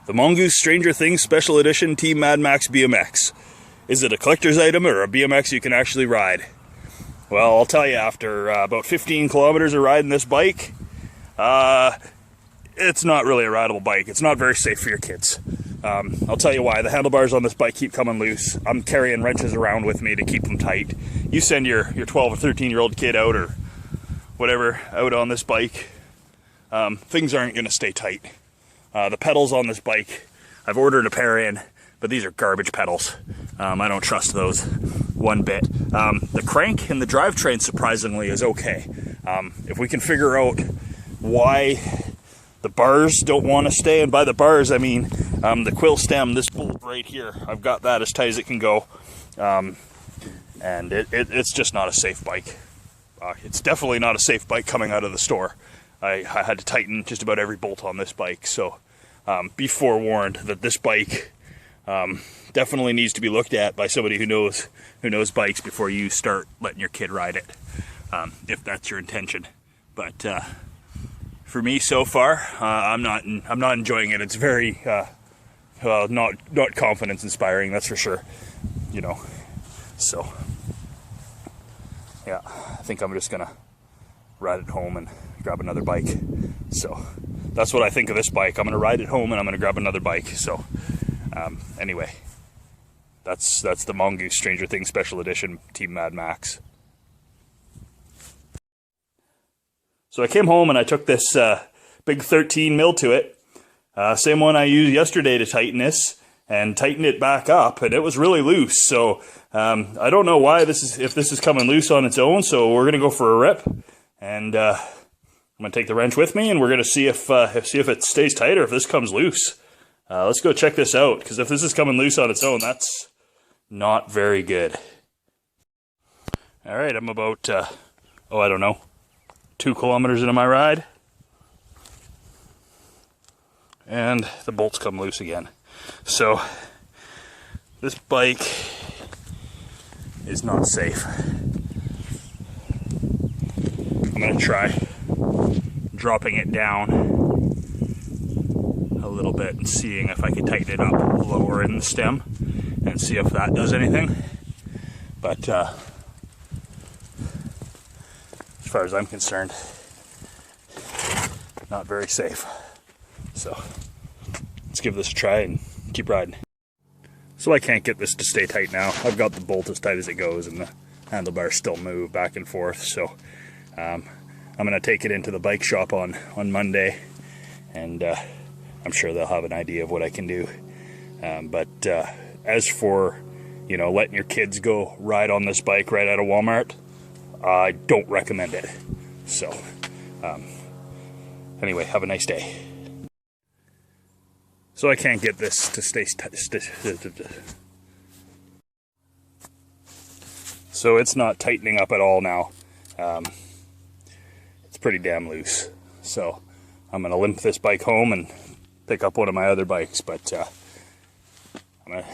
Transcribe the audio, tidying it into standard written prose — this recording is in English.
The Mongoose Stranger Things Special Edition Team Mad Max BMX. Is it a collector's item or a BMX you can actually ride? Well, I'll tell you, after about 15 kilometers of riding this bike, it's not really a rideable bike. It's not very safe for your kids. I'll tell you why. The handlebars on this bike keep coming loose. I'm carrying wrenches around with me to keep them tight. You send your 12 or 13-year-old kid out or whatever out on this bike, things aren't going to stay tight. The pedals on this bike, I've ordered a pair in, but these are garbage pedals. I don't trust those one bit. The crank and the drivetrain, surprisingly, is okay. If we can figure out why the bars don't want to stay, and by the bars I mean the quill stem, this bolt right here, I've got that as tight as it can go, and it's just not a safe bike. It's definitely not a safe bike coming out of the store. I had to tighten just about every bolt on this bike, so be forewarned that this bike definitely needs to be looked at by somebody who knows bikes before you start letting your kid ride it, if that's your intention. But for me, so far, I'm not enjoying it. It's very not confidence inspiring, that's for sure. You know, so yeah, I think I'm just gonna ride it home and grab another bike. So that's what I think of this bike. I'm gonna ride it home and I'm gonna grab another bike. So anyway, that's the Mongoose Stranger Things Special Edition Team Mad Max. So I came home and I took this big 13 mil to it, same one I used yesterday to tighten this, and tighten it back up, and it was really loose. So I don't know why if this is coming loose on its own. So we're gonna go for a rip, and I'm gonna take the wrench with me, and we're gonna see if it stays tight or if this comes loose. Let's go check this out, because if this is coming loose on its own, that's not very good. All right, I'm about I don't know, 2 kilometers into my ride, and the bolts come loose again. So this bike is not safe. I'm gonna try dropping it down a little bit and seeing if I can tighten it up lower in the stem and see if that does anything. But as far as I'm concerned, not very safe. So let's give this a try and keep riding. So I can't get this to stay tight now. I've got the bolt as tight as it goes and the handlebars still move back and forth. So I'm gonna take it into the bike shop on Monday, and I'm sure they'll have an idea of what I can do. But as for, letting your kids go ride on this bike right out of Walmart, I don't recommend it. So anyway, have a nice day. So I can't get this to stay so it's not tightening up at all now. It's pretty damn loose. So I'm gonna limp this bike home and pick up one of my other bikes, but I'm gonna